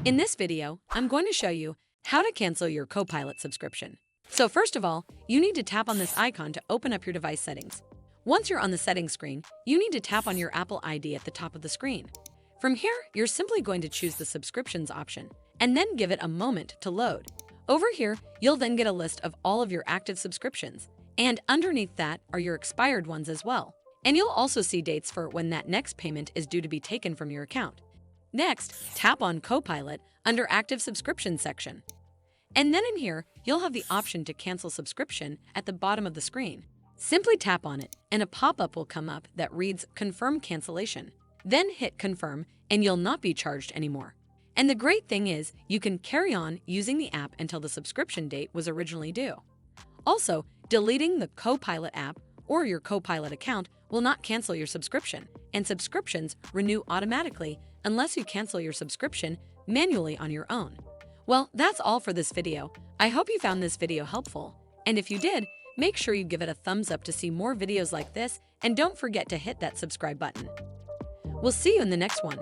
In this video, I'm going to show you how to cancel your Copilot subscription. So first of all, you need to tap on this icon to open up your device settings. Once you're on the settings screen, you need to tap on your Apple ID at the top of the screen. From here, you're simply going to choose the subscriptions option and then give it a moment to load. Over here, you'll then get a list of all of your active subscriptions, and underneath that are your expired ones as well. And you'll also see dates for when that next payment is due to be taken from your account. Next, tap on Copilot under Active Subscription section. And then in here, you'll have the option to cancel subscription at the bottom of the screen. Simply tap on it, and a pop-up will come up that reads Confirm Cancellation. Then hit Confirm, and you'll not be charged anymore. And the great thing is, you can carry on using the app until the subscription date was originally due. Also, deleting the Copilot app or your Copilot account will not cancel your subscription, and subscriptions renew automatically unless you cancel your subscription manually on your own. Well, that's all for this video. I hope you found this video helpful. And if you did, make sure you give it a thumbs up to see more videos like this, and don't forget to hit that subscribe button. We'll see you in the next one.